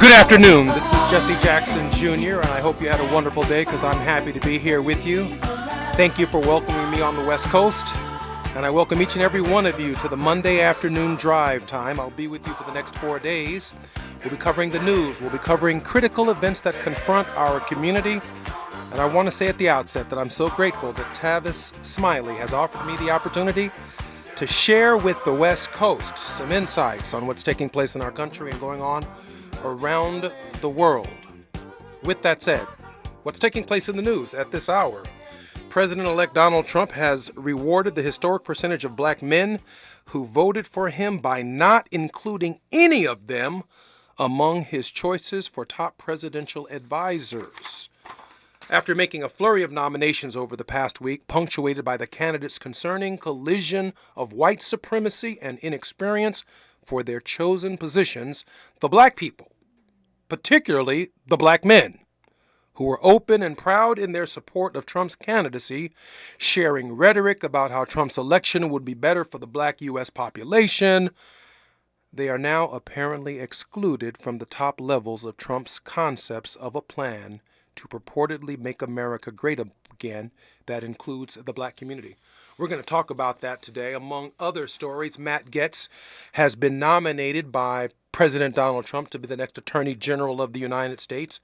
Good afternoon. This is Jesse Jackson Jr., and I hope you had a wonderful day because I'm happy to be here with you. Thank you for welcoming me on the West Coast, and I welcome each and every one of you to the Monday afternoon drive time. I'll be with you for the next 4 days. We'll be covering the news. We'll be covering critical events that confront our community. And I want to say at the outset that I'm so grateful that Tavis Smiley has offered me the opportunity to share with the West Coast some insights on what's taking place in our country and going on around the world. With that said, what's taking place in the news at this hour? President-elect Donald Trump has rewarded the historic percentage of black men who voted for him by not including any of them among his choices for top presidential advisors. After making a flurry of nominations over the past week, punctuated by the candidates' concerning collision of white supremacy and inexperience for their chosen positions, the black people, particularly the black men, who were open and proud in their support of Trump's candidacy, sharing rhetoric about how Trump's election would be better for the black U.S. population, they are now apparently excluded from the top levels of Trump's concepts of a plan to purportedly make America great again that includes the black community. We're going to talk about that today. Among other stories, Matt Gaetz has been nominated by President Donald Trump to be the next Attorney General of the United States,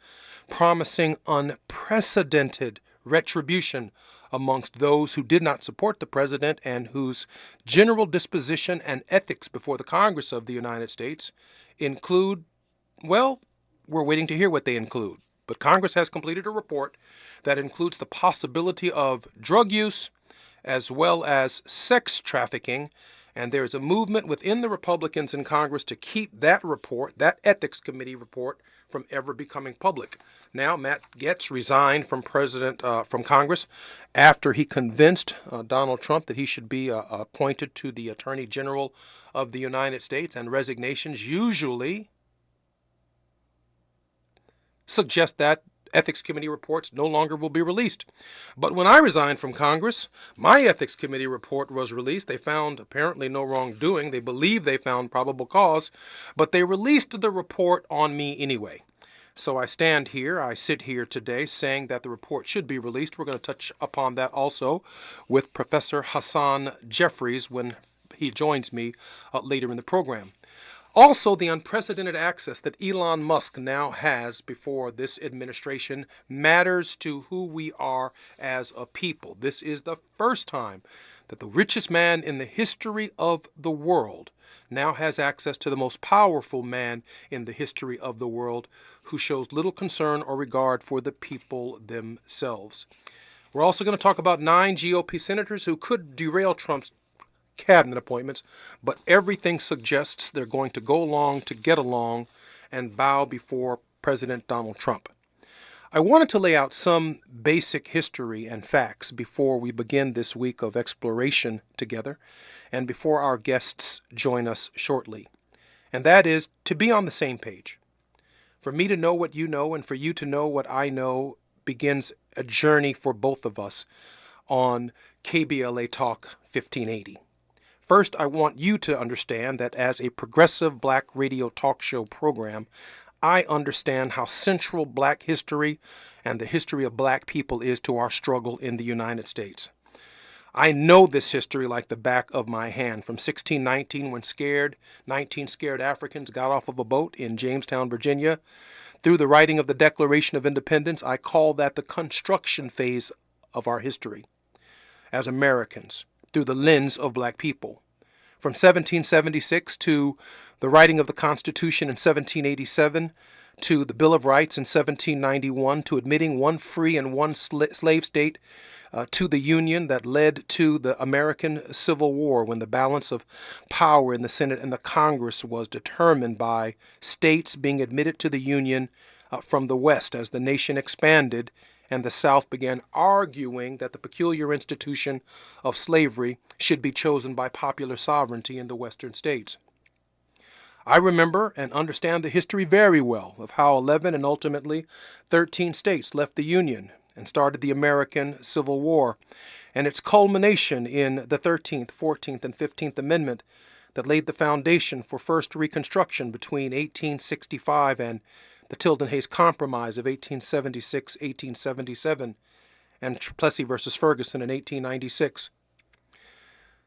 promising unprecedented retribution amongst those who did not support the president and whose general disposition and ethics before the Congress of the United States include, well, we're waiting to hear what they include. But Congress has completed a report that includes the possibility of drug use as well as sex trafficking, and there is a movement within the Republicans in Congress to keep that report, that Ethics Committee report, from ever becoming public. Now, Matt Gaetz resigned from Congress after he convinced Donald Trump that he should be appointed to the Attorney General of the United States, and resignations usually suggest that Ethics Committee reports no longer will be released. But when I resigned from Congress, my Ethics Committee report was released. They found apparently no wrongdoing. They believe they found probable cause, but they released the report on me anyway. So I sit here today saying that the report should be released. We're going to touch upon that also with Professor Hassan Jeffries when he joins me later in the program. Also, the unprecedented access that Elon Musk now has before this administration matters to who we are as a people. This is the first time that the richest man in the history of the world now has access to the most powerful man in the history of the world, who shows little concern or regard for the people themselves. We're also going to talk about 9 GOP senators who could derail Trump's cabinet appointments, but everything suggests they're going to go along to get along and bow before President Donald Trump. I wanted to lay out some basic history and facts before we begin this week of exploration together and before our guests join us shortly. And that is to be on the same page. For me to know what you know and for you to know what I know begins a journey for both of us on KBLA Talk 1580. First, I want you to understand that as a progressive black radio talk show program, I understand how central black history and the history of black people is to our struggle in the United States. I know this history like the back of my hand, from 1619 when 19 scared Africans got off of a boat in Jamestown, Virginia, through the writing of the Declaration of Independence. I call that the construction phase of our history as Americans, through the lens of black people. From 1776 to the writing of the Constitution in 1787, to the Bill of Rights in 1791, to admitting one free and one slave state, to the Union that led to the American Civil War, when the balance of power in the Senate and the Congress was determined by states being admitted to the Union from the West as the nation expanded, and the South began arguing that the peculiar institution of slavery should be chosen by popular sovereignty in the Western states. I remember and understand the history very well of how 11 and ultimately 13 states left the Union and started the American Civil War, and its culmination in the 13th, 14th, and 15th Amendment that laid the foundation for first Reconstruction between 1865 and the Tilden-Hayes Compromise of 1876-1877, and Plessy versus Ferguson in 1896.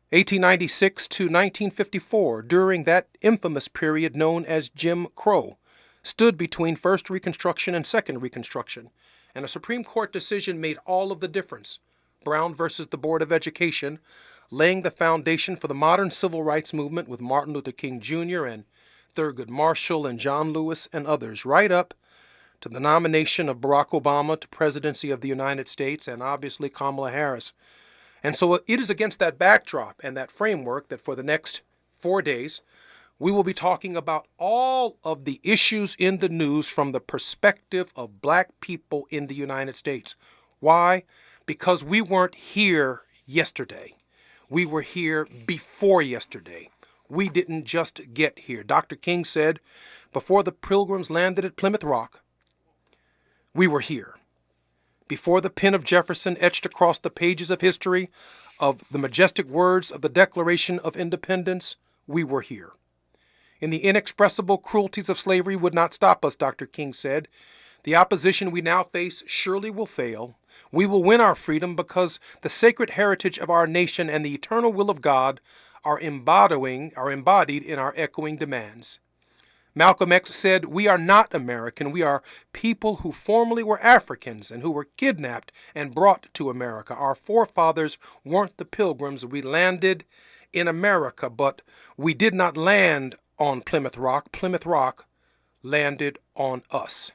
1896 to 1954, during that infamous period known as Jim Crow, stood between First Reconstruction and Second Reconstruction, and a Supreme Court decision made all of the difference. Brown versus the Board of Education, laying the foundation for the modern civil rights movement with Martin Luther King Jr. and Thurgood Marshall and John Lewis and others, right up to the nomination of Barack Obama to presidency of the United States and obviously Kamala Harris. And so it is against that backdrop and that framework that for the next 4 days, we will be talking about all of the issues in the news from the perspective of black people in the United States. Why? Because we weren't here yesterday. We were here before yesterday. We didn't just get here. Dr. King said, before the Pilgrims landed at Plymouth Rock, we were here. Before the pen of Jefferson etched across the pages of history of the majestic words of the Declaration of Independence, we were here. And the inexpressible cruelties of slavery would not stop us, Dr. King said. The opposition we now face surely will fail. We will win our freedom because the sacred heritage of our nation and the eternal will of God are embodied in our echoing demands. Malcolm X said, we are not American. We are people who formerly were Africans and who were kidnapped and brought to America. Our forefathers weren't the Pilgrims. We landed in America, but we did not land on Plymouth Rock. Plymouth Rock landed on us.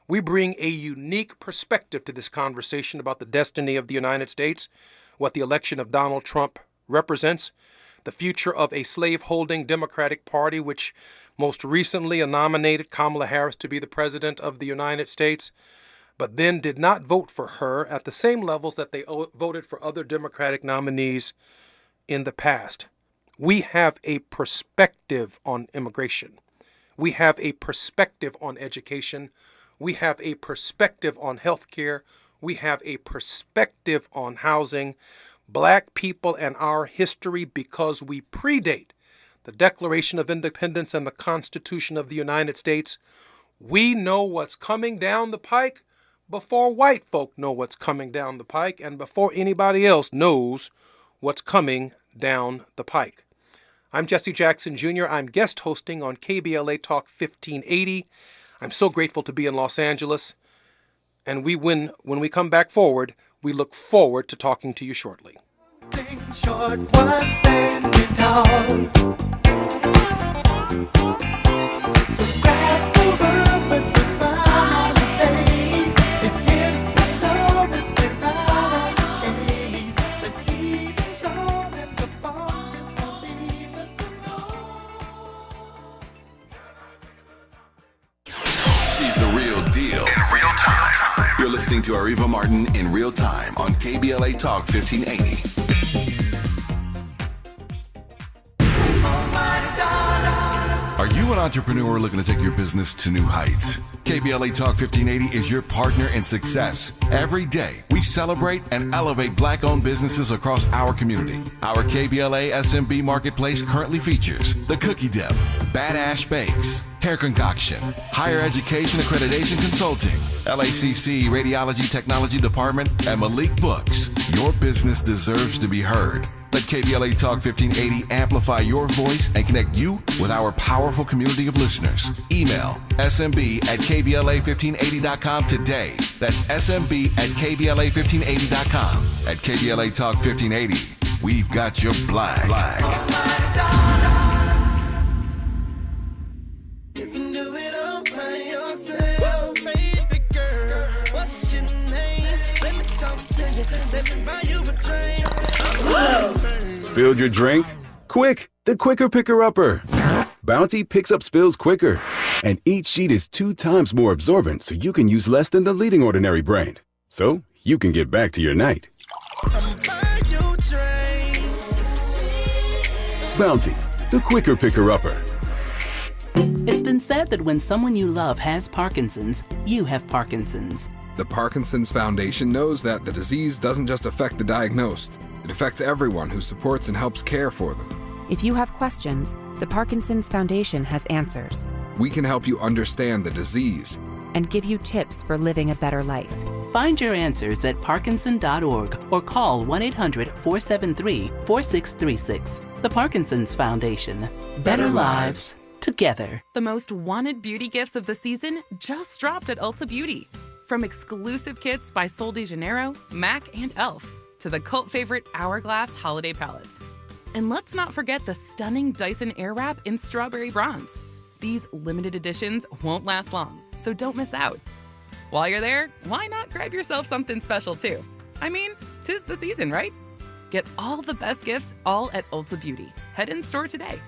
We bring a unique perspective to this conversation about the destiny of the United States, what the election of Donald Trump represents, the future of a slave-holding Democratic Party, which most recently nominated Kamala Harris to be the President of the United States, but then did not vote for her at the same levels that they voted for other Democratic nominees in the past. We have a perspective on immigration. We have a perspective on education. We have a perspective on health care. We have a perspective on housing. Black people and our history, because we predate the Declaration of Independence and the Constitution of the United States, we know what's coming down the pike before white folk know what's coming down the pike and before anybody else knows what's coming down the pike. I'm Jesse Jackson Jr. I'm guest hosting on KBLA Talk 1580. I'm so grateful to be in Los Angeles. And when we come back forward, we look forward to talking to you shortly. Short, one standing tall. Subscribe to her with a smile on her face. If you love and stay right on the case, the heat is on and the bomb just won't leave us alone. She's the real deal in real time. You're listening to Areva Martin in real time on KBLA Talk 1580. Are you an entrepreneur looking to take your business to new heights? KBLA Talk 1580 is your partner in success. Every day, we celebrate and elevate Black-owned businesses across our community. Our KBLA SMB Marketplace currently features The Cookie Dip, Badass Bakes, Hair Concoction, Higher Education Accreditation Consulting, LACC Radiology Technology Department, and Malik Books. Your business deserves to be heard. Let KBLA Talk 1580 amplify your voice and connect you with our powerful community of listeners. Email smb@kbla1580.com today. That's smb@kbla1580.com. At KBLA Talk 1580, we've got your black. You can do it all by yourself, baby girl. What's your name? Let me talk to you. Let me buy you a drink. Spilled your drink? Quick, the quicker picker-upper. Bounty picks up spills quicker. And each sheet is 2 times more absorbent, so you can use less than the leading ordinary brand. So you can get back to your night. Bounty, the quicker picker-upper. It's been said that when someone you love has Parkinson's, you have Parkinson's. The Parkinson's Foundation knows that the disease doesn't just affect the diagnosed. It affects everyone who supports and helps care for them. If you have questions, the Parkinson's Foundation has answers. We can help you understand the disease, and give you tips for living a better life. Find your answers at parkinson.org or call 1-800-473-4636. The Parkinson's Foundation. Better lives together. The most wanted beauty gifts of the season just dropped at Ulta Beauty. From exclusive kits by Sol de Janeiro, MAC, and e.l.f. to the cult favorite Hourglass holiday palettes. And let's not forget the stunning Dyson Airwrap in Strawberry Bronze. These limited editions won't last long, so don't miss out. While you're there, why not grab yourself something special too? I mean, 'tis the season, right? Get all the best gifts all at Ulta Beauty. Head in store today.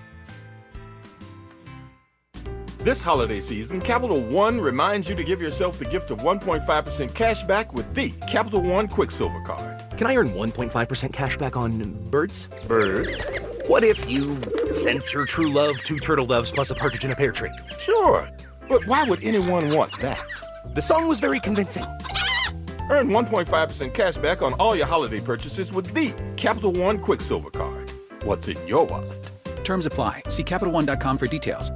This holiday season, Capital One reminds you to give yourself the gift of 1.5% cash back with the Capital One Quicksilver Card. Can I earn 1.5% cash back on birds? Birds? What if you sent your true love 2 turtle doves plus a partridge in a pear tree? Sure, but why would anyone want that? The song was very convincing. Earn 1.5% cash back on all your holiday purchases with the Capital One Quicksilver Card. What's in your wallet? Terms apply. See CapitalOne.com for details.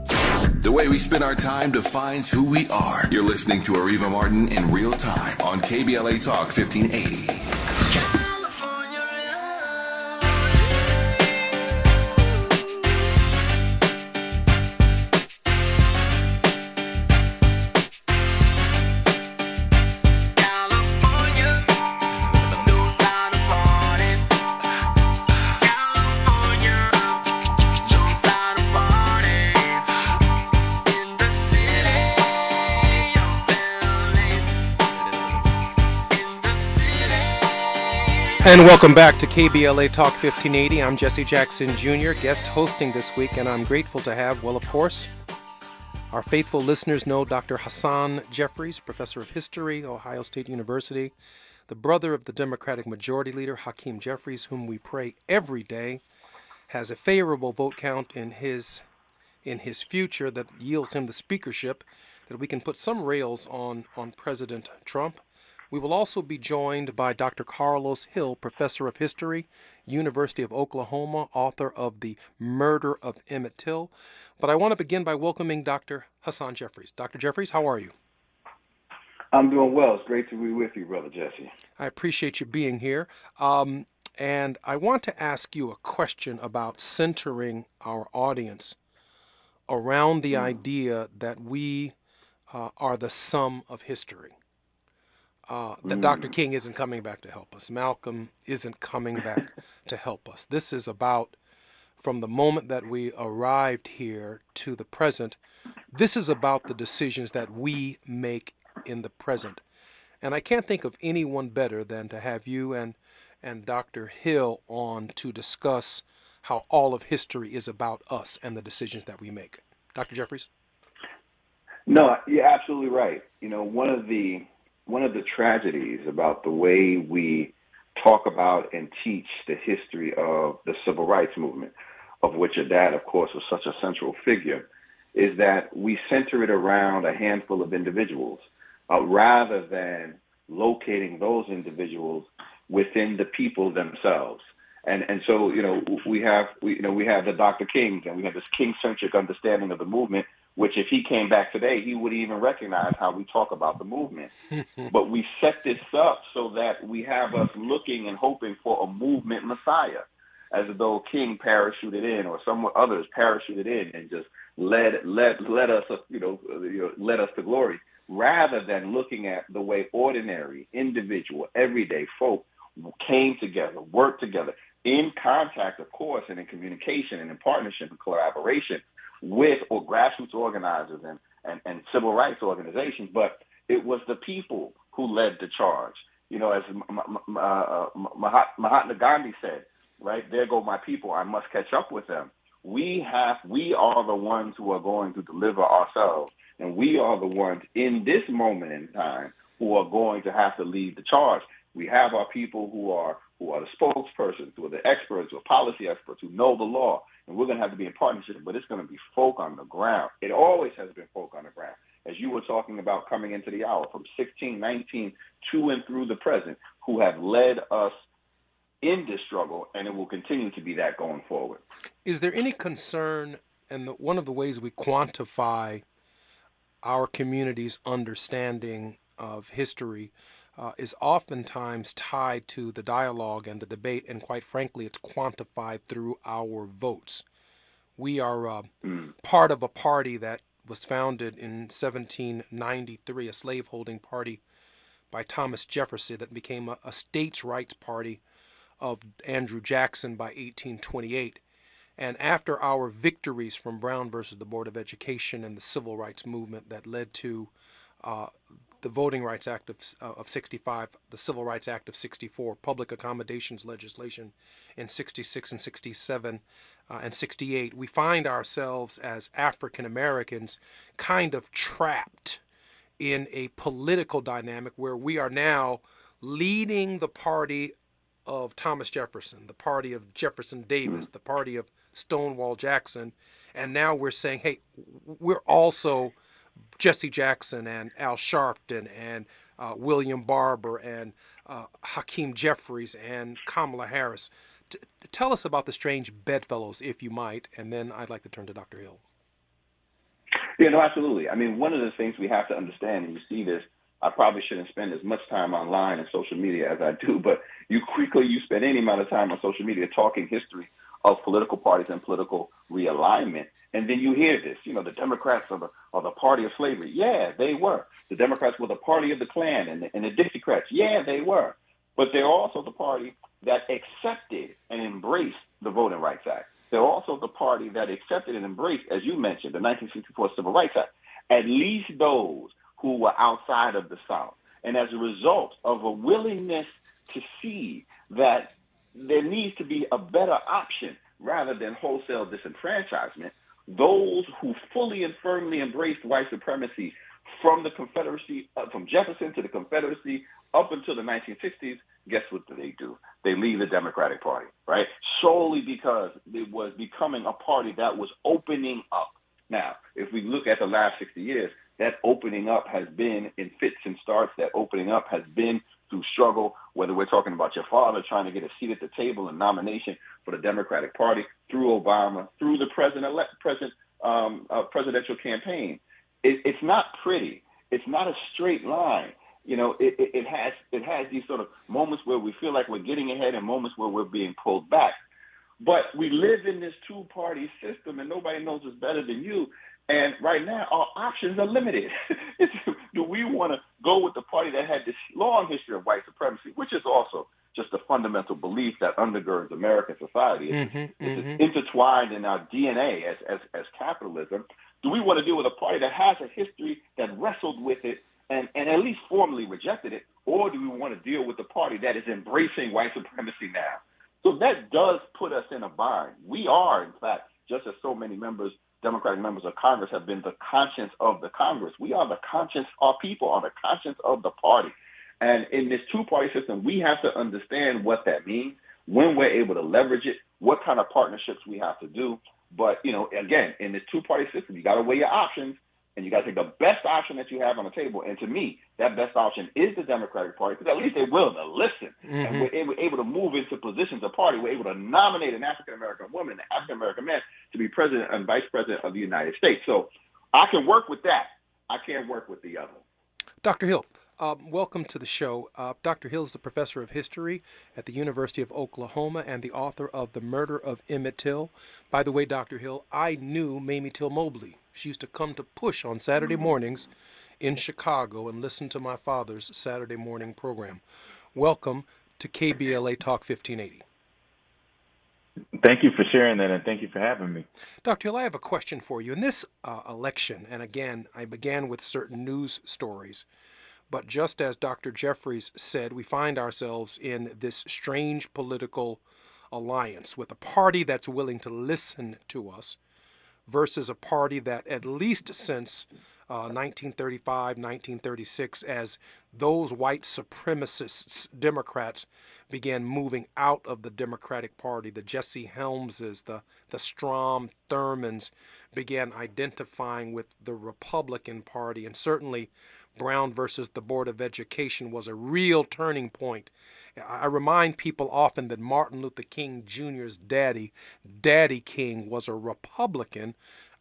The way we spend our time defines who we are. You're listening to Areva Martin in real time on KBLA Talk 1580. And welcome back to KBLA Talk 1580. I'm Jesse Jackson Jr., guest hosting this week, and I'm grateful to have, well, of course, our faithful listeners know Dr. Hassan Jeffries, professor of history, Ohio State University, the brother of the Democratic Majority Leader, Hakeem Jeffries, whom we pray every day has a favorable vote count in his future that yields him the speakership, that we can put some rails on President Trump. We will also be joined by Dr. Carlos Hill, professor of history, University of Oklahoma, author of The Murder of Emmett Till. But I want to begin by welcoming Dr. Hassan Jeffries. Dr. Jeffries, how are you? I'm doing well. It's great to be with you, Brother Jesse. I appreciate you being here. And I want to ask you a question about centering our audience around the idea that we are the sum of history. That Dr. King isn't coming back to help us. Malcolm isn't coming back to help us. This is about, from the moment that we arrived here to the present, this is about the decisions that we make in the present. And I can't think of anyone better than to have you and Dr. Hill on to discuss how all of history is about us and the decisions that we make. Dr. Jeffries? No, you're absolutely right. You know, one of the tragedies about the way we talk about and teach the history of the civil rights movement, of which your dad, of course, was such a central figure, is that we center it around a handful of individuals rather than locating those individuals within the people themselves. And so, you know, we have the Dr. Kings, and we have this King-centric understanding of the movement, which if he came back today, he wouldn't even recognize how we talk about the movement. But we set this up so that we have us looking and hoping for a movement messiah, as though King parachuted in or some others parachuted in and just led us, led us to glory, rather than looking at the way ordinary, individual, everyday folk came together, worked together, in contact, of course, and in communication and in partnership and collaboration with grassroots organizers and civil rights organizations. But it was the people who led the charge. You know, as Mahatma Gandhi said, right, there go my people, I must catch up with them. We are the ones who are going to deliver ourselves, and we are the ones in this moment in time who are going to have to lead the charge. We have our people who are the spokespersons, who are the experts, who are policy experts, who know the law, and we're going to have to be in partnership, but it's going to be folk on the ground. It always has been folk on the ground. As you were talking about coming into the hour, from 1619 to and through the present, who have led us in this struggle, and it will continue to be that going forward. Is there any concern, and one of the ways we quantify our community's understanding of history is oftentimes tied to the dialogue and the debate, and quite frankly, it's quantified through our votes. We are part of a party that was founded in 1793, a slaveholding party by Thomas Jefferson that became a states' rights party of Andrew Jackson by 1828. And after our victories from Brown versus the Board of Education and the Civil Rights Movement that led to the Voting Rights Act of 65, the Civil Rights Act of 64, public accommodations legislation in 66 and 67 and 68, we find ourselves as African Americans kind of trapped in a political dynamic where we are now leading the party of Thomas Jefferson, the party of Jefferson Davis, the party of Stonewall Jackson, and now we're saying, hey, we're also Jesse Jackson and Al Sharpton and William Barber and Hakeem Jeffries and Kamala Harris. Tell us about the strange bedfellows, if you might, and then I'd like to turn to Dr. Hill. Yeah, no, absolutely. I mean, one of the things we have to understand, and you see this, I probably shouldn't spend as much time online and social media as I do, but you spend any amount of time on social media talking history of political parties and political realignment, and then you hear this, the Democrats are the party of slavery. Yeah, they were. The Democrats were the party of the Klan and the Dixiecrats. Yeah, they were. But they're also the party that accepted and embraced the Voting Rights Act. They're also the party that accepted and embraced, as you mentioned, the 1964 Civil Rights Act, at least those who were outside of the South. And as a result of a willingness to see that there needs to be a better option rather than wholesale disenfranchisement, those who fully and firmly embraced white supremacy from the Confederacy, from Jefferson to the Confederacy up until the 1960s, guess what do? They leave the Democratic Party, right? Solely because it was becoming a party that was opening up. Now, if we look at the last 60 years, that opening up has been in fits and starts. That opening up has been through struggle, whether we're talking about your father trying to get a seat at the table and nomination for the Democratic Party, through Obama, through the presidential campaign. It's not pretty. It's not a straight line. It has these sort of moments where we feel like we're getting ahead and moments where we're being pulled back. But we live in this two-party system, and nobody knows us better than you. And right now, our options are limited. Do we want to go with the party that had this long history of white supremacy, which is also just a fundamental belief that undergirds American society? It's intertwined in our DNA as capitalism. Do we want to deal with a party that has a history that wrestled with it and at least formally rejected it? Or do we want to deal with the party that is embracing white supremacy now? So that does put us in a bind. We are, in fact, just as so many Democratic members of Congress have been the conscience of the Congress. We are the conscience, our people are the conscience of the party. And in this two-party system, we have to understand what that means, when we're able to leverage it, what kind of partnerships we have to do. But, again, in this two-party system, you got to weigh your options, and you got to take the best option that you have on the table. And to me, that best option is the Democratic Party, because at least they're willing to listen. And we're able to move into positions of party. We're able to nominate an African-American woman, an African-American man to be president and vice president of the United States. So I can work with that. I can't work with the other. Dr. Hill, welcome to the show. Dr. Hill is the professor of history at the University of Oklahoma and the author of The Murder of Emmett Till. By the way, Dr. Hill, I knew Mamie Till Mobley. She used to come to Push on Saturday mornings in Chicago and listen to my father's Saturday morning program. Welcome to KBLA Talk 1580. Thank you for sharing that, and thank you for having me. Dr. Hill, I have a question for you. In this election, and again, I began with certain news stories, but just as Dr. Jeffries said, we find ourselves in this strange political alliance with a party that's willing to listen to us versus a party that, at least since 1935, 1936, as those white supremacists, Democrats, began moving out of the Democratic Party, the Jesse Helmses, the Strom Thurmans began identifying with the Republican Party, and certainly Brown versus the Board of Education was a real turning point. I remind people often that Martin Luther King Jr.'s daddy, Daddy King, was a Republican.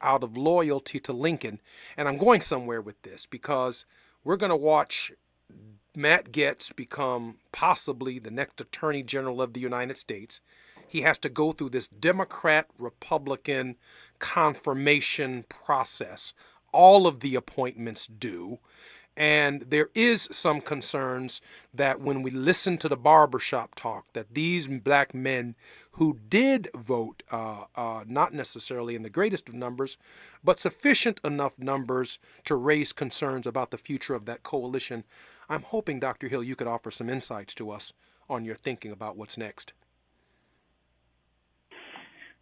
out of loyalty to Lincoln. And I'm going somewhere with this because we're going to watch Matt Gaetz become possibly the next Attorney General of the United States. He has to go through this Democrat-Republican confirmation process. All of the appointments do. And there is some concerns that when we listen to the barbershop talk, that these black men who did vote, not necessarily in the greatest of numbers, but sufficient enough numbers to raise concerns about the future of that coalition. I'm hoping, Dr. Hill, you could offer some insights to us on your thinking about what's next.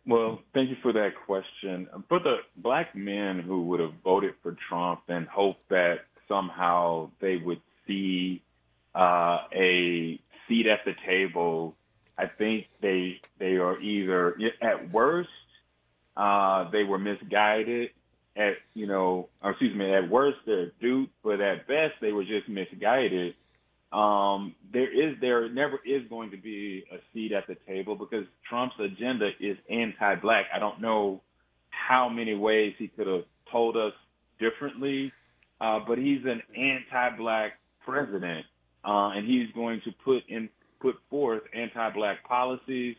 Well, thank you for that question. For the black men who would have voted for Trump and hoped that somehow they would see a seat at the table, I think they are either, at worst, they were misguided. At worst they're duped, but at best they were just misguided. There never is going to be a seat at the table because Trump's agenda is anti-black. I don't know how many ways he could have told us differently, but he's an anti-black president, and he's going to put forth anti-black policies,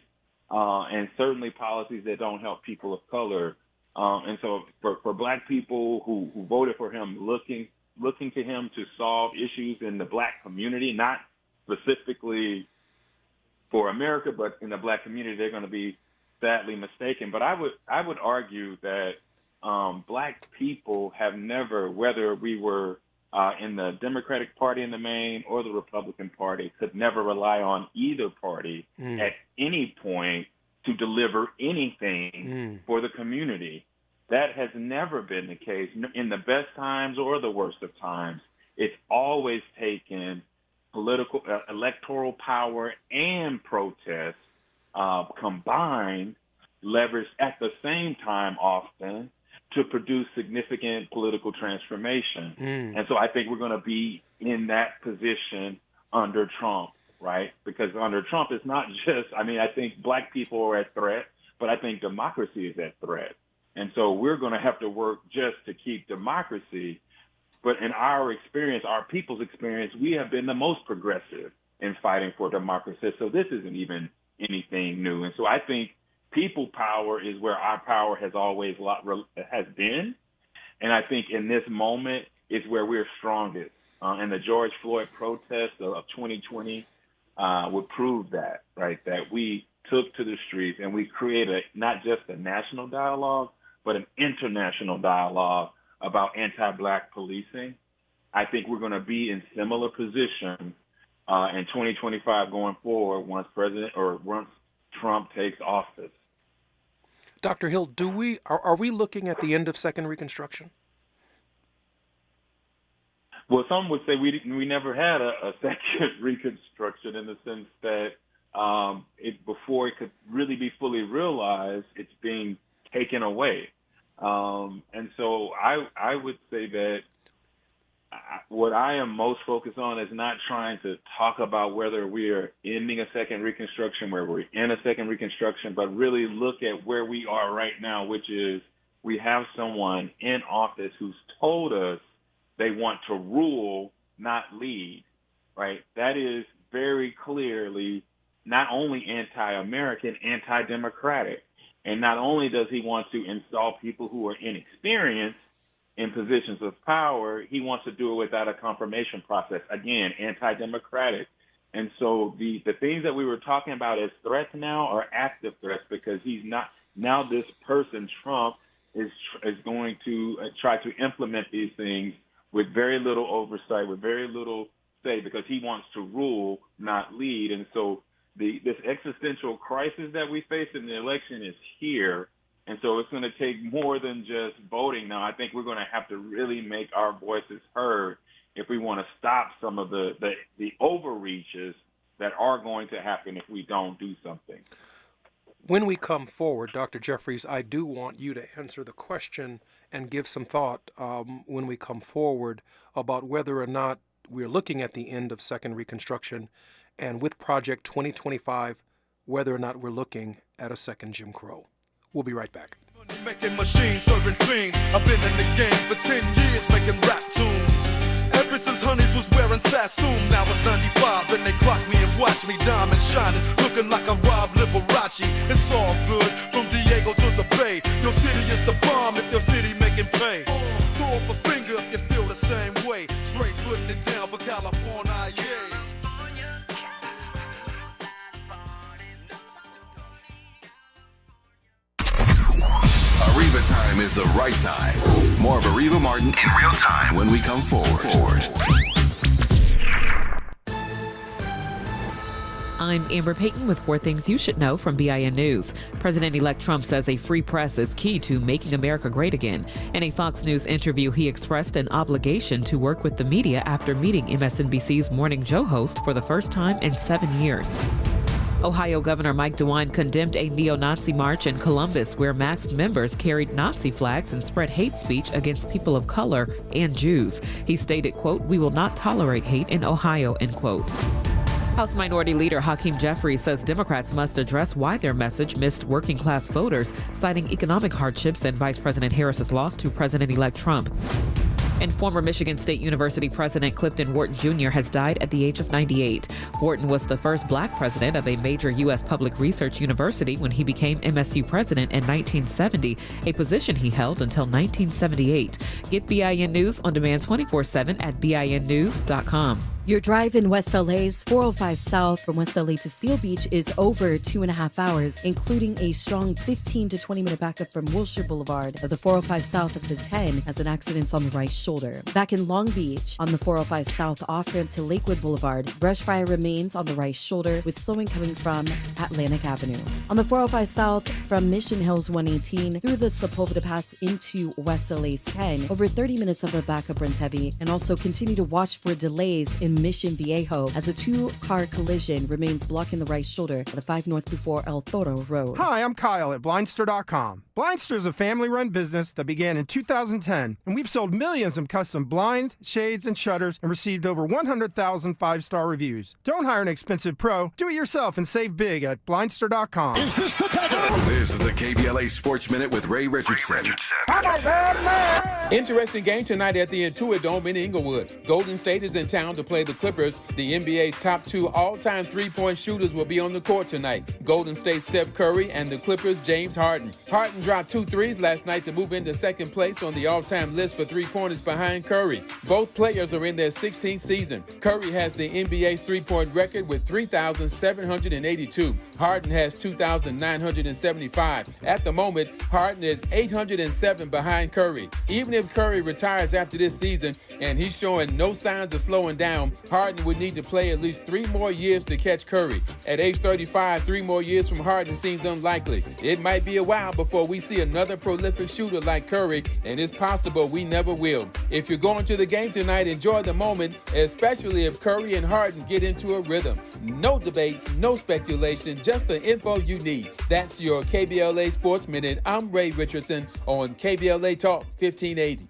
and certainly policies that don't help people of color. And so for black people who voted for him, looking to him to solve issues in the black community, not specifically for America, but in the black community, they're going to be sadly mistaken. But I would argue that black people have never, whether we were in the Democratic Party in the main or the Republican Party, could never rely on either party at any point to deliver anything for the community. That has never been the case in the best times or the worst of times. It's always taken political, electoral power and protest combined, leveraged at the same time often to produce significant political transformation. And so I think we're going to be in that position under Trump, right? Because under Trump, it's not just, I think black people are at threat, but I think democracy is at threat. And so we're going to have to work just to keep democracy. But in our experience, our people's experience, we have been the most progressive in fighting for democracy. So this isn't even anything new. And so I think people power is where our power has always has been. And I think in this moment is where we're strongest. And the George Floyd protests of 2020 would prove that, right? That we took to the streets and we created not just a national dialogue, but an international dialogue about anti-black policing. I think we're going to be in similar position in 2025 going forward once Trump takes office. Dr. Hill, are we looking at the end of Second Reconstruction? Well, some would say we never had a second Reconstruction in the sense that before it could really be fully realized, it's being taken away. And so I would say that what I am most focused on is not trying to talk about whether we are ending a second Reconstruction, where we're in a second Reconstruction, but really look at where we are right now, which is we have someone in office who's told us they want to rule, not lead, right? That is very clearly not only anti-American, anti-democratic. And not only does he want to install people who are inexperienced in positions of power, he wants to do it without a confirmation process. Again, anti-democratic. And so the things that we were talking about as threats now are active threats because he's not, now this person, Trump, is going to try to implement these things with very little oversight, with very little say, because he wants to rule, not lead. And so this existential crisis that we face in the election is here. And so it's going to take more than just voting now. I think we're going to have to really make our voices heard if we want to stop some of the overreaches that are going to happen if we don't do something. When we come forward, Dr. Jeffries, I do want you to answer the question and give some thought when we come forward about whether or not we're looking at the end of Second Reconstruction, and with Project 2025, whether or not we're looking at a second Jim Crow. We'll be right back. Making machines, serving fiends. I've been in the game for 10 years making rap tunes. Ever since Honeys was wearing Sassoon, now it's 95 and they clock me and watch me diamond shining, looking like a Rob Liberace. It's all good from Diego to the Bay. Your city is the bomb if your city making pay. Throw up a finger if you feel the same way. Straight putting it down for California, yeah. Areva time is the right time. More of Areva Martin in real time when we come forward. I'm Amber Payton with 4 things you should know from BIN News. President-elect Trump says a free press is key to making America great again. In a Fox News interview, he expressed an obligation to work with the media after meeting MSNBC's Morning Joe host for the first time in 7 years. Ohio Governor Mike DeWine condemned a neo-Nazi march in Columbus where masked members carried Nazi flags and spread hate speech against people of color and Jews. He stated, quote, "We will not tolerate hate in Ohio," end quote. House Minority Leader Hakeem Jeffries says Democrats must address why their message missed working-class voters, citing economic hardships and Vice President Harris's loss to President-elect Trump. And former Michigan State University President Clifton Wharton Jr. has died at the age of 98. Wharton was the first black president of a major U.S. public research university when he became MSU president in 1970, a position he held until 1978. Get BIN News on demand 24/7 at BINnews.com. Your drive in West LA's 405 South from West LA to Seal Beach is over 2.5 hours, including a strong 15 to 20-minute backup from Wilshire Boulevard. The 405 South of the 10 has an accident on the right shoulder. Back in Long Beach, on the 405 South off-ramp to Lakewood Boulevard, brush fire remains on the right shoulder with slowing coming from Atlantic Avenue. On the 405 South from Mission Hills 118 through the Sepulveda Pass into West LA's 10, over 30 minutes of a backup runs heavy, and also continue to watch for delays in Mission Viejo as a 2-car collision remains blocking the right shoulder at the 5 North before El Toro Road. Hi, I'm Kyle at Blindster.com. Blindster is a family-run business that began in 2010, and we've sold millions of custom blinds, shades, and shutters and received over 100,000 five-star reviews. Don't hire an expensive pro. Do it yourself and save big at Blindster.com. This is the KBLA Sports Minute with Ray Richardson. Interesting game tonight at the Intuit Dome in Inglewood. Golden State is in town to play the Clippers. The NBA's top 2 all-time three-point shooters will be on the court tonight. Golden State Steph Curry and the Clippers James Harden. Harden dropped 2 threes last night to move into second place on the all-time list for three-pointers behind Curry. Both players are in their 16th season. Curry has the NBA's three-point record with 3,782. Harden has 2,975. At the moment, Harden is 807 behind Curry. Even if Curry retires after this season and he's showing no signs of slowing down, Harden would need to play at least 3 more years to catch Curry. At age 35, 3 more years from Harden seems unlikely. It might be a while before we see another prolific shooter like Curry, and it's possible we never will. If you're going to the game tonight, enjoy the moment, especially if Curry and Harden get into a rhythm. No debates, no speculation, just the info you need. That's your KBLA Sports Minute. I'm Ray Richardson on KBLA Talk 1580.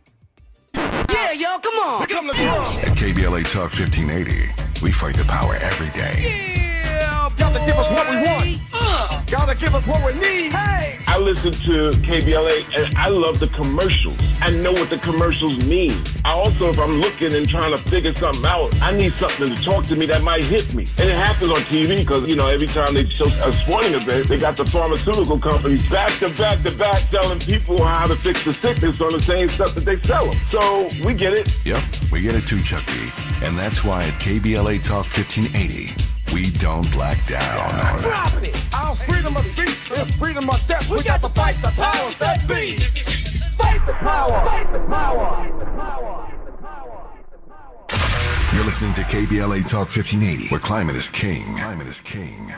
Yeah, y'all, come on. Here come the drums. At KBLA Talk 1580, we fight the power every day. Yeah, gotta give us what we want. Gotta give us what we need. Hey. I listen to KBLA and I love the commercials. I know what the commercials mean. I also, if I'm looking and trying to figure something out, I need something to talk to me that might hit me. And it happens on TV because, you know, every time they show a sporting event, they got the pharmaceutical companies back to back to back telling people how to fix the sickness on the same stuff that they sell them. So we get it. Yep, we get it too, Chuck D. And that's why at KBLA Talk 1580, we don't black down. Drop it. Our freedom of speech is freedom of death. We got to fight the powers that be. Fight the power. Fight the power. You're listening to KBLA Talk 1580, where climate is king. Climate is king.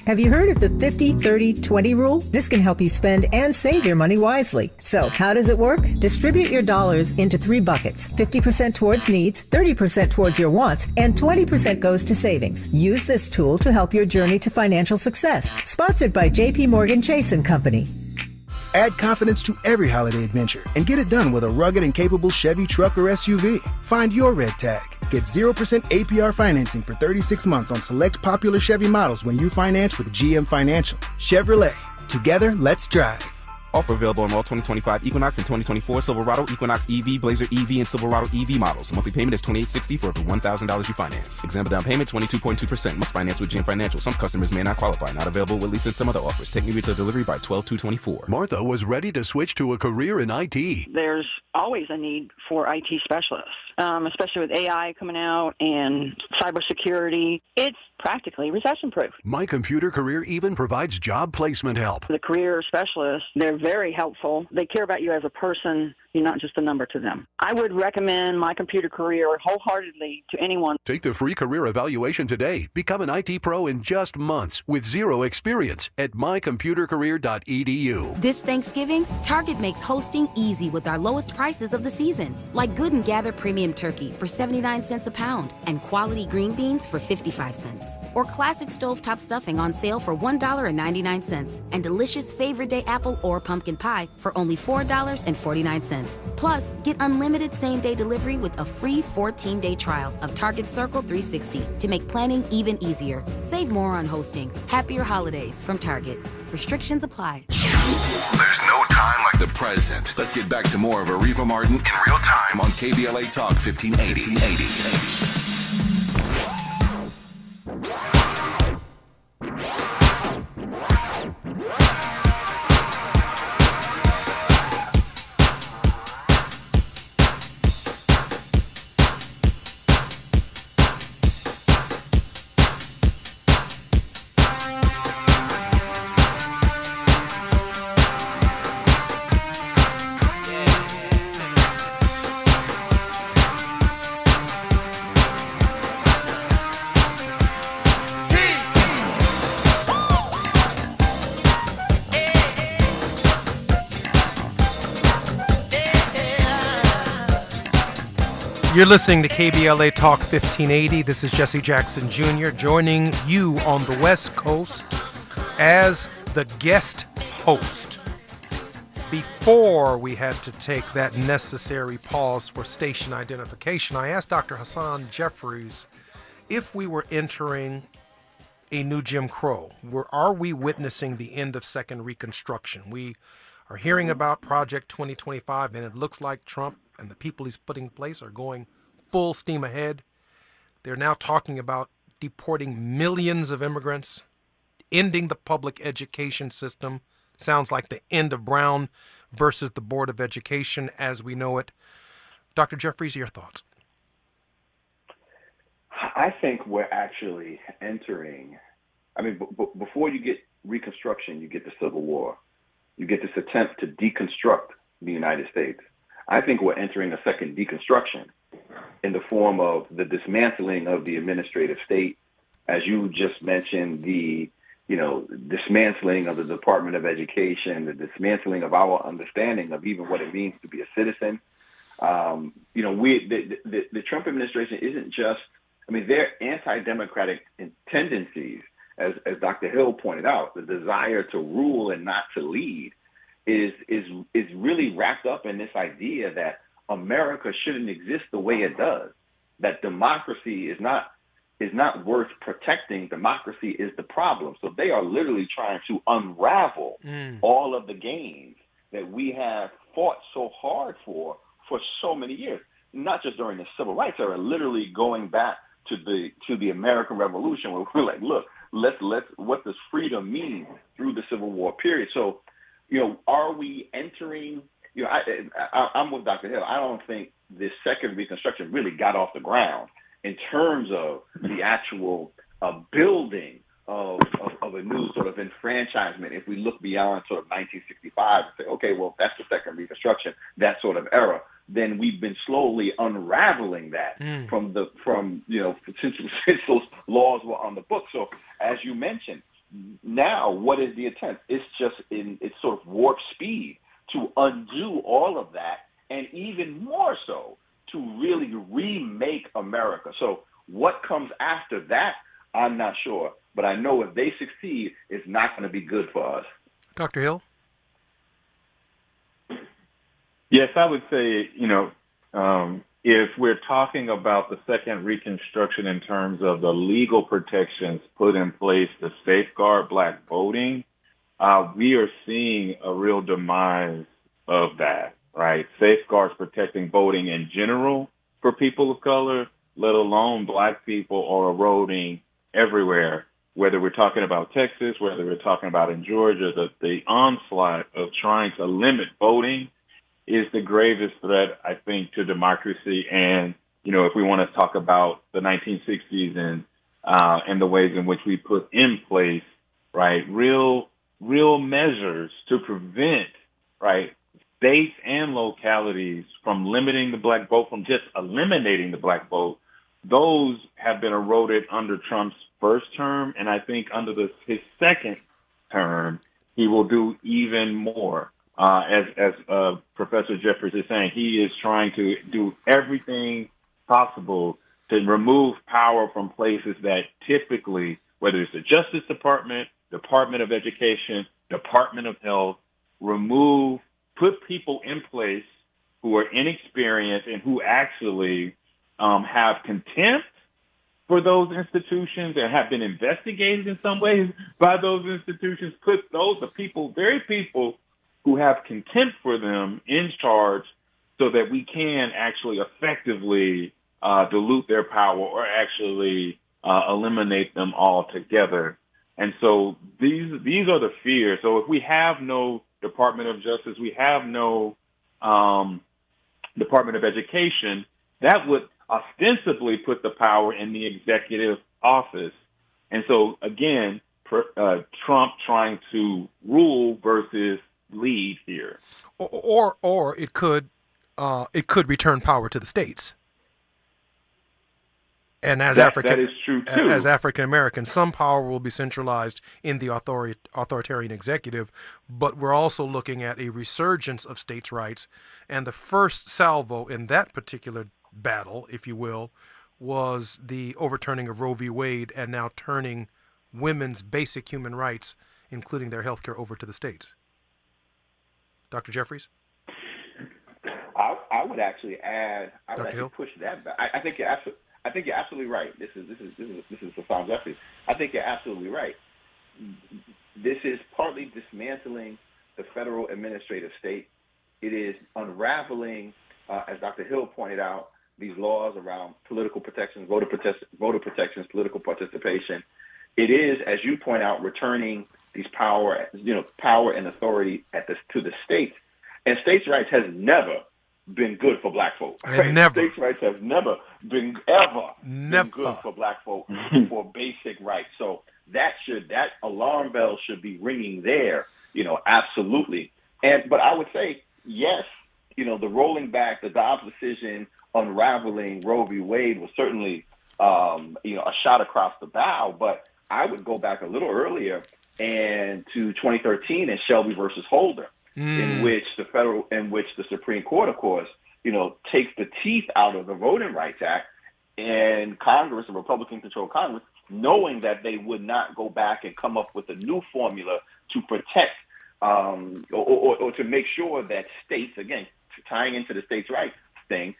Have you heard of the 50-30-20 rule? This can help you spend and save your money wisely. So, how does it work? Distribute your dollars into 3 buckets. 50% towards needs, 30% towards your wants, and 20% goes to savings. Use this tool to help your journey to financial success. Sponsored by J.P. Morgan Chase & Company. Add confidence to every holiday adventure and get it done with a rugged and capable Chevy truck or SUV. Find your red tag. Get 0% APR financing for 36 months on select popular Chevy models when you finance with GM Financial. Chevrolet. Together, let's drive. Offer available on all 2025 Equinox and 2024 Silverado, Equinox EV, Blazer EV, and Silverado EV models. Monthly payment is $28.60 for every $1,000 you finance. Example down payment 22.2%. Must finance with GM Financial. Some customers may not qualify. Not available with lease and some other offers. Take new retail delivery by 12/2/24. Martha was ready to switch to a career in IT. There's always a need for IT specialists, especially with AI coming out and cybersecurity. It's practically recession-proof. My Computer Career even provides job placement help. The career specialists, they're very helpful. They care about you as a person. You're not just a number to them. I would recommend My Computer Career wholeheartedly to anyone. Take the free career evaluation today. Become an IT pro in just months with zero experience at mycomputercareer.edu. This Thanksgiving, Target makes hosting easy with our lowest prices of the season, like Good and Gather Premium Turkey for 79 cents a pound and quality green beans for 55 cents. Or classic stovetop stuffing on sale for $1.99 and delicious Favorite Day apple or pumpkin pie for only $4.49. Plus, get unlimited same-day delivery with a free 14-day trial of Target Circle 360 to make planning even easier. Save more on hosting. Happier holidays from Target. Restrictions apply. There's no time like the present. Let's get back to more of Areva Martin in real time on KBLA Talk 1580. You're listening to KBLA Talk 1580. This is Jesse Jackson Jr. joining you on the West Coast as the guest host. Before we had to take that necessary pause for station identification, I asked Dr. Hassan Jeffries if we were entering a new Jim Crow. Are we witnessing the end of Second Reconstruction? We are hearing about Project 2025, and it looks like Trump and the people he's putting in place are going full steam ahead. They're now talking about deporting millions of immigrants, ending the public education system. Sounds like the end of Brown versus the Board of Education as we know it. Dr. Jeffries, your thoughts? I think we're actually entering, before you get Reconstruction, you get the Civil War. You get this attempt to deconstruct the United States. I think we're entering a second deconstruction in the form of the dismantling of the administrative state, as you just mentioned, the dismantling of the Department of Education, the dismantling of our understanding of even what it means to be a citizen. The Trump administration isn't just, their anti-democratic tendencies, as Dr. Hill pointed out, the desire to rule and not to lead, is really wrapped up in this idea that America shouldn't exist the way it does, that democracy is not worth protecting. Democracy is the problem. So they are literally trying to unravel all of the gains that we have fought so hard for so many years, not just during the civil rights era, literally going back to the American Revolution, where we're like, look, what does freedom mean through the Civil War period? So, are we entering, I'm with Dr. Hill. I don't think this second Reconstruction really got off the ground in terms of the actual building of a new sort of enfranchisement. If we look beyond sort of 1965 and say, okay, well, that's the second Reconstruction, that sort of era, then we've been slowly unraveling that since those laws were on the book. So as you mentioned, now what is the attempt? It's sort of warp speed to undo all of that, and even more so to really remake America. So what comes after that, I'm not sure. But I know if they succeed, it's not going to be good for us. Dr. Hill? Yes, I would say, if we're talking about the second Reconstruction in terms of the legal protections put in place to safeguard black voting, we are seeing a real demise of that, right? Safeguards protecting voting in general for people of color, let alone black people, are eroding everywhere, whether we're talking about Texas, whether we're talking about in Georgia. The onslaught of trying to limit voting is the gravest threat, I think, to democracy. And, if we want to talk about the 1960s and the ways in which we put in place, right, real measures to prevent, right, states and localities from limiting the black vote, from just eliminating the black vote, those have been eroded under Trump's first term. And I think under his second term, he will do even more. As Professor Jeffries is saying, he is trying to do everything possible to remove power from places that typically, whether it's the Justice Department, Department of Education, Department of Health, put people in place who are inexperienced and who actually have contempt for those institutions and have been investigated in some ways by those institutions, put the very people who have contempt for them in charge so that we can actually effectively dilute their power or actually eliminate them altogether. And so these are the fears. So if we have no Department of Justice, we have no Department of Education, that would ostensibly put the power in the executive office. And so, again, Trump trying to rule versus lead here. Or it could return power to the states. And as that is true too. As African Americans, some power will be centralized in the authoritarian executive, but we're also looking at a resurgence of states' rights. And the first salvo in that particular battle, if you will, was the overturning of Roe v. Wade and now turning women's basic human rights, including their health care, over to the states. Dr. Jeffries? I would actually add. I would Dr. actually Hill? push that back. I think you're absolutely right. This is Hassan Jeffries. I think you're absolutely right. This is partly dismantling the federal administrative state. It is unraveling, as Dr. Hill pointed out, these laws around political protections, voter protections, political participation. It is, as you point out, returning these power and authority to the states. And states' rights has never been good for black folk. Right? Never. States' rights have never been good for black folk for basic rights. So that alarm bell should be ringing there, absolutely. But I would say, yes, the rolling back, the Dobbs decision, unraveling Roe v. Wade was certainly, a shot across the bow. But I would go back a little earlier and to 2013 in Shelby versus Holder, in which the Supreme Court, of course, takes the teeth out of the Voting Rights Act, and Congress, a Republican-controlled Congress, knowing that they would not go back and come up with a new formula to protect or to make sure that states, again, tying into the states' rights thing,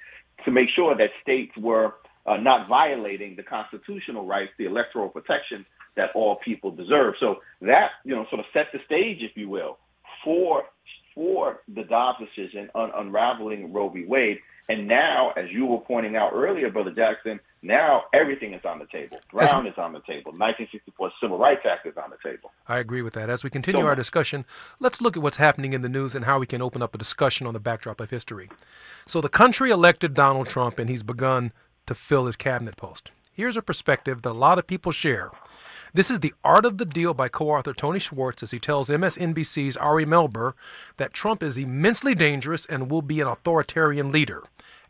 to make sure that states were not violating the constitutional rights, the electoral protections that all people deserve. So that, sort of set the stage, if you will, for the Dobbs decision on unraveling Roe v. Wade. And now, as you were pointing out earlier, Brother Jackson, now everything is on the table. Brown is on the table. 1964 Civil Rights Act is on the table. I agree with that. As we continue our discussion, let's look at what's happening in the news and how we can open up a discussion on the backdrop of history. So the country elected Donald Trump, and he's begun to fill his cabinet post. Here's a perspective that a lot of people share. This is The Art of the Deal by co-author Tony Schwartz as he tells MSNBC's Ari Melber that Trump is immensely dangerous and will be an authoritarian leader,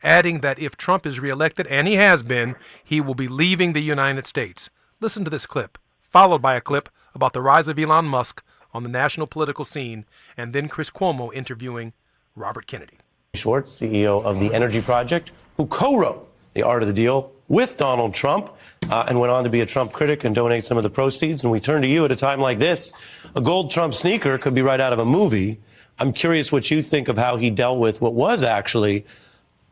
adding that if Trump is reelected, and he has been, he will be leaving the United States. Listen to this clip, followed by a clip about the rise of Elon Musk on the national political scene, and then Chris Cuomo interviewing Robert Kennedy. Schwartz, CEO of the Energy Project, who co-wrote The Art of the Deal with Donald Trump and went on to be a Trump critic and donate some of the proceeds. And we turn to you at a time like this. A gold Trump sneaker could be right out of a movie. I'm curious what you think of how he dealt with what was actually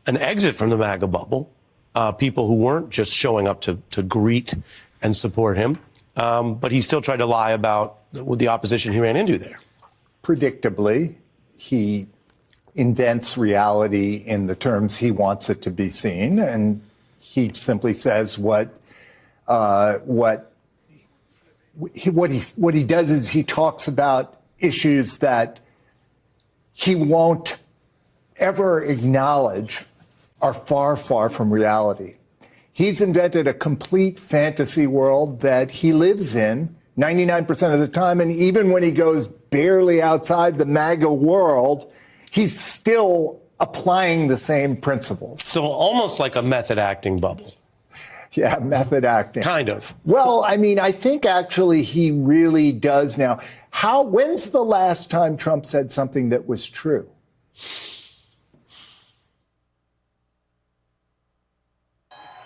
an exit from the MAGA bubble, people who weren't just showing up to greet and support him, but he still tried to lie about the opposition he ran into there. Predictably, he invents reality in the terms he wants it to be seen, and he simply says what he does is he talks about issues that he won't ever acknowledge are far, far from reality. He's invented a complete fantasy world that he lives in 99% of the time, and even when he goes barely outside the MAGA world, he's still applying the same principles. So almost like a method acting bubble. Yeah, method acting. Kind of. Well, I mean, I think actually he really does now. When's the last time Trump said something that was true?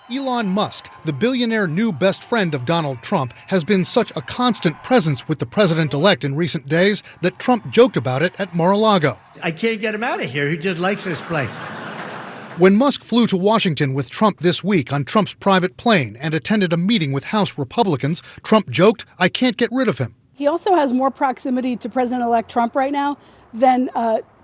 Elon Musk, the billionaire new best friend of Donald Trump, has been such a constant presence with the president-elect in recent days that Trump joked about it at Mar-a-Lago. I can't get him out of here. He just likes this place. When Musk flew to Washington with Trump this week on Trump's private plane and attended a meeting with House Republicans, Trump joked, "I can't get rid of him." He also has more proximity to President-elect Trump right now than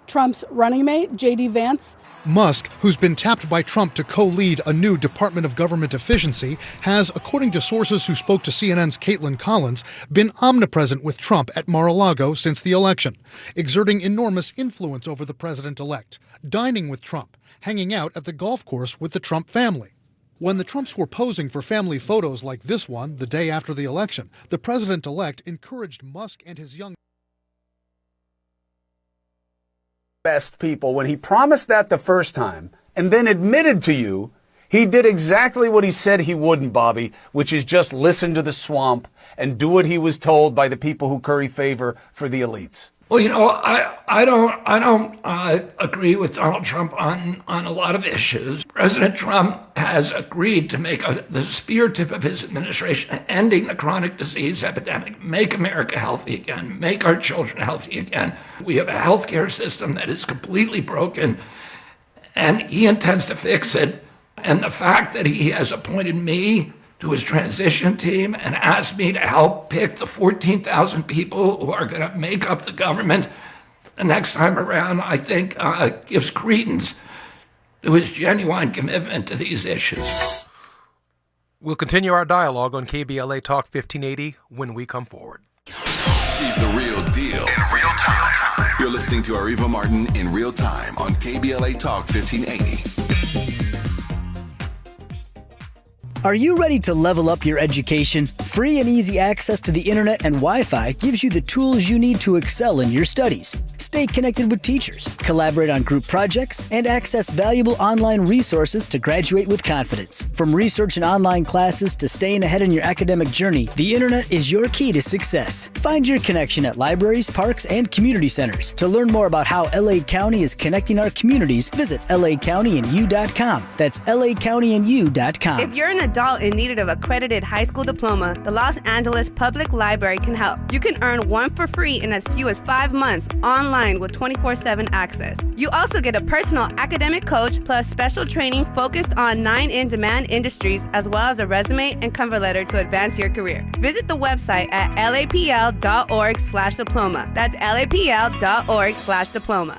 Trump's running mate, J.D. Vance. Musk, who's been tapped by Trump to co-lead a new Department of Government Efficiency, has, according to sources who spoke to CNN's Caitlin Collins, been omnipresent with Trump at Mar-a-Lago since the election, exerting enormous influence over the president-elect, dining with Trump, hanging out at the golf course with the Trump family. When the Trumps were posing for family photos like this one the day after the election, the president-elect encouraged Musk and his young best people. When he promised that the first time and then admitted to you, he did exactly what he said he wouldn't, Bobby, which is just listen to the swamp and do what he was told by the people who curry favor for the elites. Well, you know, I don't agree with Donald Trump on a lot of issues. President Trump has agreed to make the spear tip of his administration ending the chronic disease epidemic, make America healthy again, make our children healthy again. We have a healthcare system that is completely broken, and he intends to fix it. And the fact that he has appointed me to his transition team and asked me to help pick the 14,000 people who are going to make up the government the next time around, I think gives credence to his genuine commitment to these issues. We'll continue our dialogue on KBLA Talk 1580 when we come forward. She's the real deal in real time. You're listening to Areva Martin in real time on KBLA Talk 1580. Are you ready to level up your education? Free and easy access to the internet and Wi-Fi gives you the tools you need to excel in your studies. Stay connected with teachers, collaborate on group projects, and access valuable online resources to graduate with confidence. From research and online classes to staying ahead in your academic journey, the internet is your key to success. Find your connection at libraries, parks, and community centers. To learn more about how LA County is connecting our communities, visit lacountyandU.com. That's lacountyandU.com. If you're an adult in need of accredited high school diploma, the Los Angeles Public Library can help. You can earn one for free in as few as 5 months online with 24/7 access. You also get a personal academic coach plus special training focused on 9 in-demand industries, as well as a resume and cover letter to advance your career. Visit the website at lapl.org/diploma. That's lapl.org/diploma.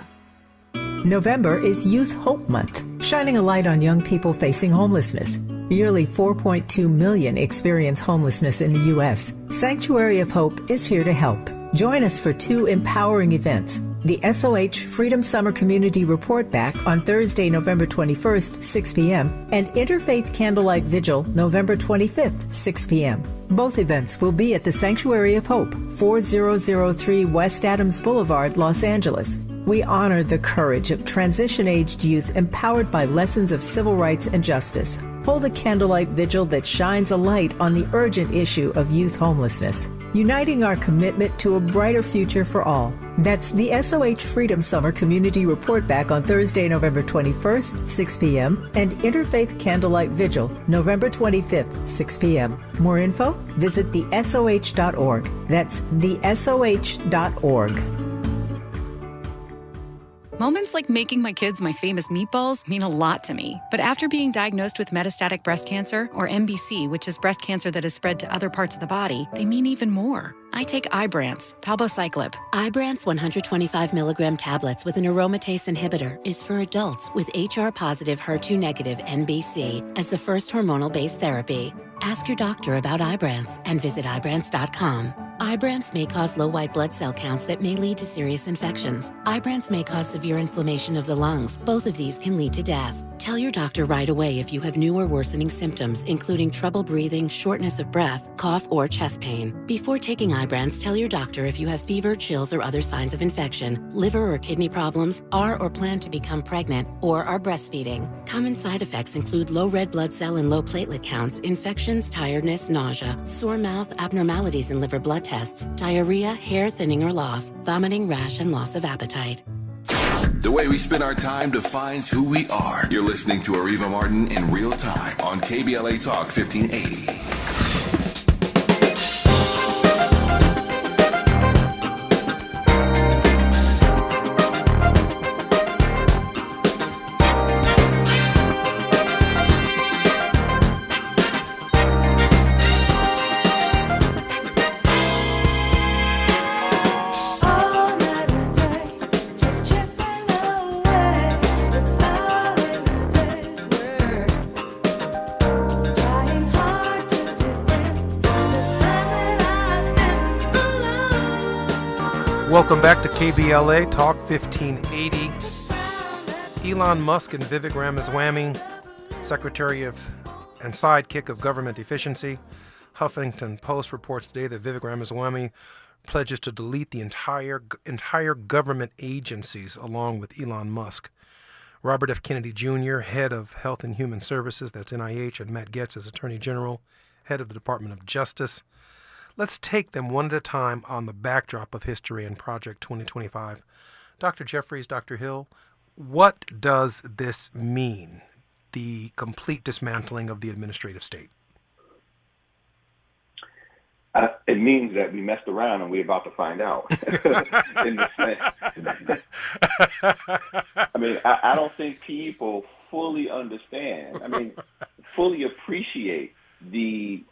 November is Youth Hope Month, shining a light on young people facing homelessness. Yearly 4.2 million experience homelessness in the U.S. Sanctuary of Hope is here to help. Join us for 2 empowering events. The SOH Freedom Summer Community Report Back on Thursday, November 21st, 6 p.m., and Interfaith Candlelight Vigil, November 25th, 6 p.m. Both events will be at the Sanctuary of Hope, 4003 West Adams Boulevard, Los Angeles. We honor the courage of transition-aged youth empowered by lessons of civil rights and justice. Hold a candlelight vigil that shines a light on the urgent issue of youth homelessness, uniting our commitment to a brighter future for all. That's the SOH Freedom Summer Community Report Back on Thursday, November 21st, 6 p.m., and Interfaith Candlelight Vigil, November 25th, 6 p.m. More info? Visit thesoh.org. That's thesoh.org. Moments like making my kids my famous meatballs mean a lot to me. But after being diagnosed with metastatic breast cancer, or MBC, which is breast cancer that has spread to other parts of the body, they mean even more. I take Ibrance, palbociclib. Ibrance 125 milligram tablets with an aromatase inhibitor is for adults with HR-positive, HER2-negative MBC as the first hormonal-based therapy. Ask your doctor about Ibrance and visit Ibrance.com. Ibrance may cause low white blood cell counts that may lead to serious infections. Ibrance may cause severe inflammation of the lungs. Both of these can lead to death. Tell your doctor right away if you have new or worsening symptoms, including trouble breathing, shortness of breath, cough, or chest pain. Before taking Ibrance, tell your doctor if you have fever, chills, or other signs of infection, liver or kidney problems, are or plan to become pregnant, or are breastfeeding. Common side effects include low red blood cell and low platelet counts, infections, tiredness, nausea, sore mouth, abnormalities in liver blood tests, diarrhea, hair thinning or loss, vomiting, rash, and loss of appetite. The way we spend our time defines who we are. You're listening to Areva Martin in real time on KBLA Talk 1580. Welcome back to KBLA Talk 1580. Elon Musk and Vivek Ramaswamy, Secretary of and sidekick of Government Efficiency. Huffington Post reports today that Vivek Ramaswamy pledges to delete the entire government agencies along with Elon Musk. Robert F. Kennedy Jr., head of Health and Human Services, that's NIH, and Matt Gaetz as Attorney General, head of the Department of Justice. Let's take them one at a time on the backdrop of history and Project 2025. Dr. Jeffries, Dr. Hill, what does this mean, the complete dismantling of the administrative state? It means that we messed around and we're about to find out. In the sense. I mean, I don't think people fully understand, fully appreciate the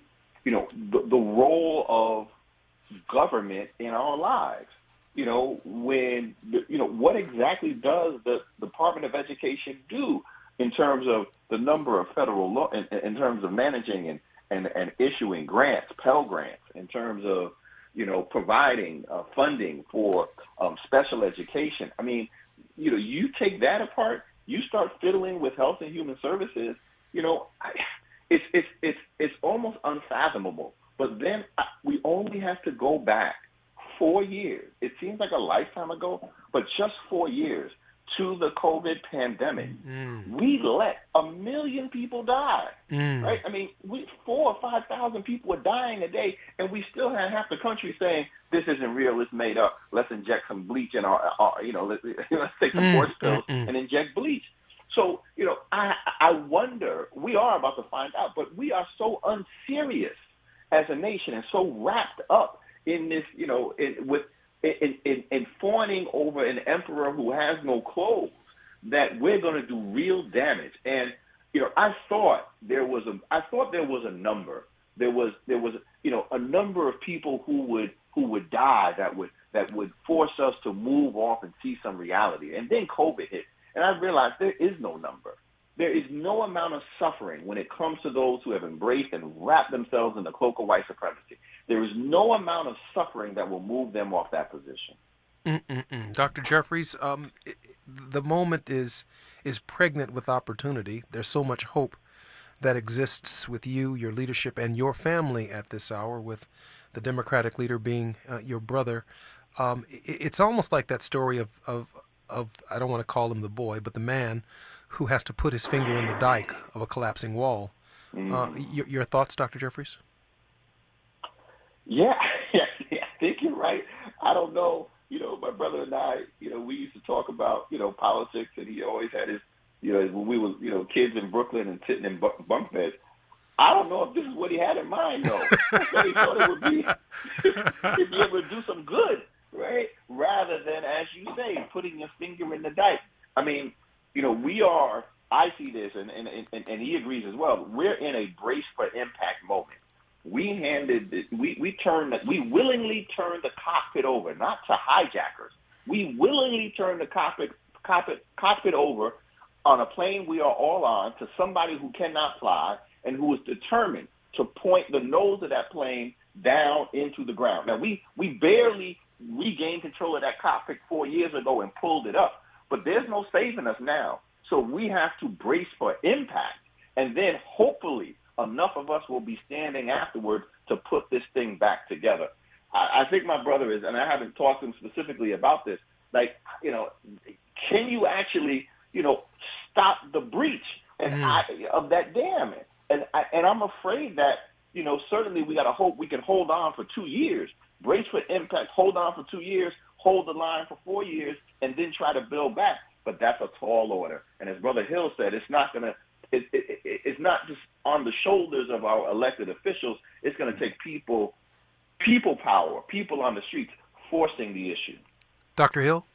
role of government in our lives. What exactly does the Department of Education do in terms of the number of federal law, in terms of managing and issuing grants, Pell Grants, in terms of, providing funding for special education. You take that apart, you start fiddling with Health and Human Services, it's almost unfathomable. But then we only have to go back 4 years. It seems like a lifetime ago, but just 4 years to the COVID pandemic. We let 1 million people die, right? 4,000 or 5,000 people were dying a day, and we still had half the country saying, this isn't real, it's made up. Let's inject some bleach in our let's take some horse pills and inject bleach. So, I wonder, we are about to find out, but we are so unserious as a nation and so wrapped up in this, in fawning over an emperor who has no clothes that we're going to do real damage. And, I thought there was a number. There was a number of people who would die that would force us to move off and see some reality. And then COVID hit. And I realized there is no number. There is no amount of suffering when it comes to those who have embraced and wrapped themselves in the cloak of white supremacy. There is no amount of suffering that will move them off that position. Dr. Jeffries, the moment is pregnant with opportunity. There's so much hope that exists with you, your leadership, and your family at this hour, with the Democratic leader being your brother. It's almost like that story of I don't want to call him the boy, but the man who has to put his finger in the dike of a collapsing wall. Your thoughts, Dr. Jeffries? Yeah, I think you're right. I don't know. My brother and I, we used to talk about, politics, and he always had his, when we were, kids in Brooklyn and sitting in bunk beds. I don't know if this is what he had in mind, though. He thought it would be, he'd be able to do some good right? Rather than, as you say, putting your finger in the dike. I mean, we are, I see this, and he agrees as well, we're in a brace for impact moment. We willingly turned the cockpit over, not to hijackers. We willingly turned the cockpit over on a plane we are all on to somebody who cannot fly and who is determined to point the nose of that plane down into the ground. Now, we barely regained control of that cockpit 4 years ago and pulled it up, but there's no saving us now. So we have to brace for impact, and then hopefully enough of us will be standing afterwards to put this thing back together. I think my brother is, and I haven't talked to him specifically about this, can you actually, stop the breach of that dam? And I'm afraid that, certainly we got to hope we can hold on for 2 years, brace for impact, hold on for 2 years, hold the line for 4 years, and then try to build back. But that's a tall order. And as Brother Hill said, it's not going to, it's not just on the shoulders of our elected officials. It's going to take people power, people on the streets forcing the issue. Dr. Hill?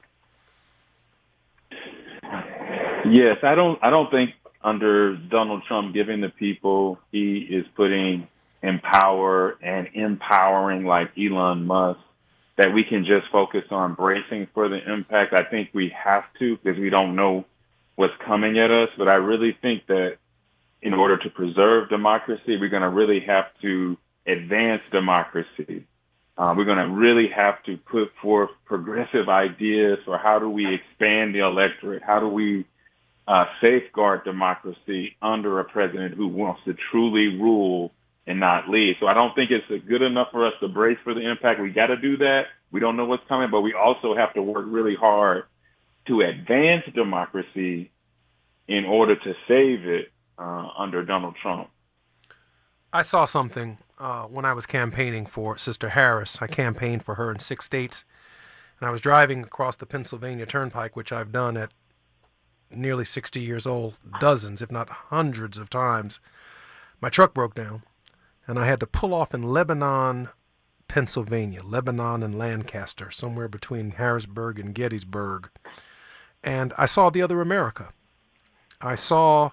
Yes, I don't think under Donald Trump giving the people, he is putting in power and empowering like Elon Musk, that we can just focus on bracing for the impact. I think we have to, because we don't know what's coming at us. But I really think that in order to preserve democracy, we're going to really have to advance democracy. We're going to really have to put forth progressive ideas for how do we expand the electorate? How do we safeguard democracy under a president who wants to truly rule and not lead? So I don't think it's good enough for us to brace for the impact. We got to do that. We don't know what's coming, but we also have to work really hard to advance democracy in order to save it under Donald Trump. I saw something when I was campaigning for Sister Harris. I campaigned for her in 6 states, and I was driving across the Pennsylvania Turnpike, which I've done at nearly 60 years old, dozens, if not hundreds of times. My truck broke down, and I had to pull off in Lebanon, Pennsylvania, Lebanon and Lancaster, somewhere between Harrisburg and Gettysburg. And I saw the other America. I saw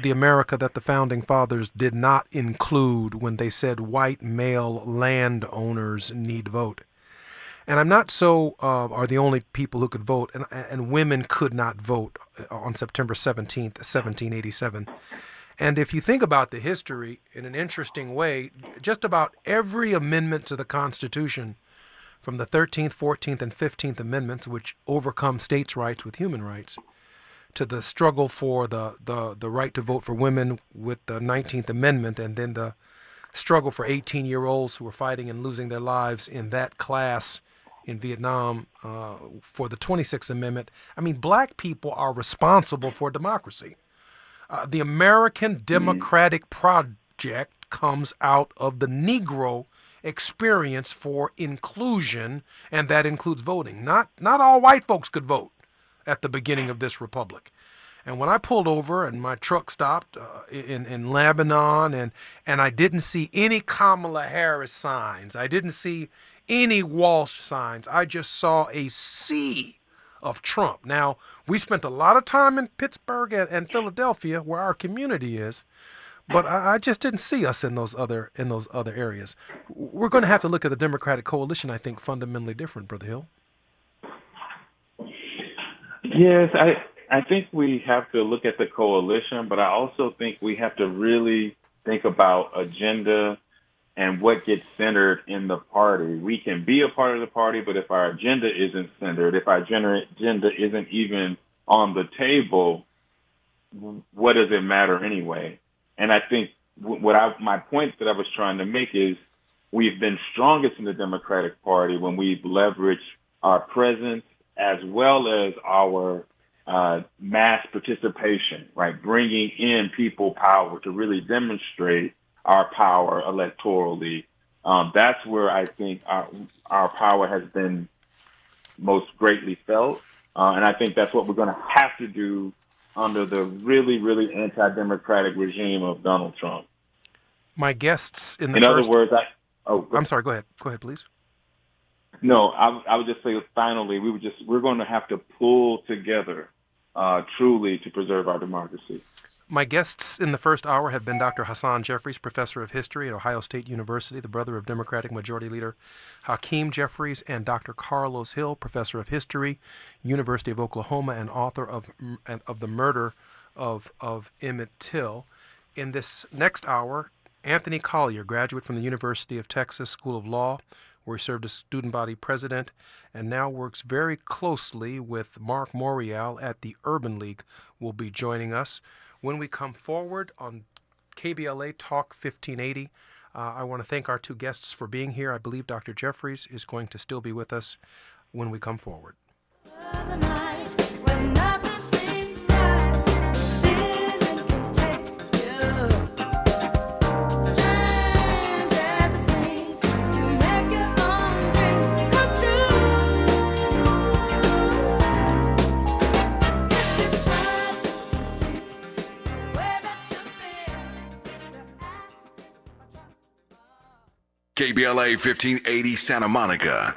the America that the Founding Fathers did not include when they said white male landowners need vote. And I'm not so are the only people who could vote, and women could not vote on September 17th, 1787. And if you think about the history in an interesting way, just about every amendment to the Constitution, from the 13th, 14th, and 15th Amendments, which overcome states' rights with human rights, to the struggle for the right to vote for women with the 19th Amendment, and then the struggle for 18-year-olds who were fighting and losing their lives in that class in Vietnam for the 26th Amendment. I mean, black people are responsible for democracy. The American Democratic Project comes out of the Negro experience for inclusion, and that includes voting. Not all white folks could vote at the beginning of this republic. And when I pulled over and my truck stopped in Lebanon, and I didn't see any Kamala Harris signs, I didn't see any Walsh signs, I just saw a sea of Trump. Now, we spent a lot of time in Pittsburgh and Philadelphia, where our community is, but I just didn't see us in those other areas. We're going to have to look at the Democratic coalition, I think, fundamentally different, Brother Hill. Yes, I think we have to look at the coalition, but I also think we have to really think about agenda and what gets centered in the party. We can be a part of the party, but if our agenda isn't centered, if our agenda isn't even on the table, what does it matter anyway? And I think my point that I was trying to make is we've been strongest in the Democratic Party when we've leveraged our presence as well as our mass participation, right? Bringing in people power to really demonstrate our power electorally. That's where I think our power has been most greatly felt. And I think that's what we're going to have to do under the really, really anti-democratic regime of Donald Trump. My guests in other words, I'm sorry, go ahead. Go ahead, please. No, I would just say finally we're going to have to pull together truly to preserve our democracy. My guests in the first hour have been Dr. Hassan Jeffries, professor of history at Ohio State University, the brother of Democratic Majority Leader Hakeem Jeffries, and Dr. Carlos Hill, professor of history, University of Oklahoma, and author of the murder of Emmett Till. In this next hour, Anthony Collier, graduate from the University of Texas School of Law, where he served as student body president and now works very closely with Mark Morial at the Urban League, will be joining us. When we come forward on KBLA Talk 1580, I want to thank our two guests for being here. I believe Dr. Jeffries is going to still be with us when we come forward. KBLA 1580 Santa Monica,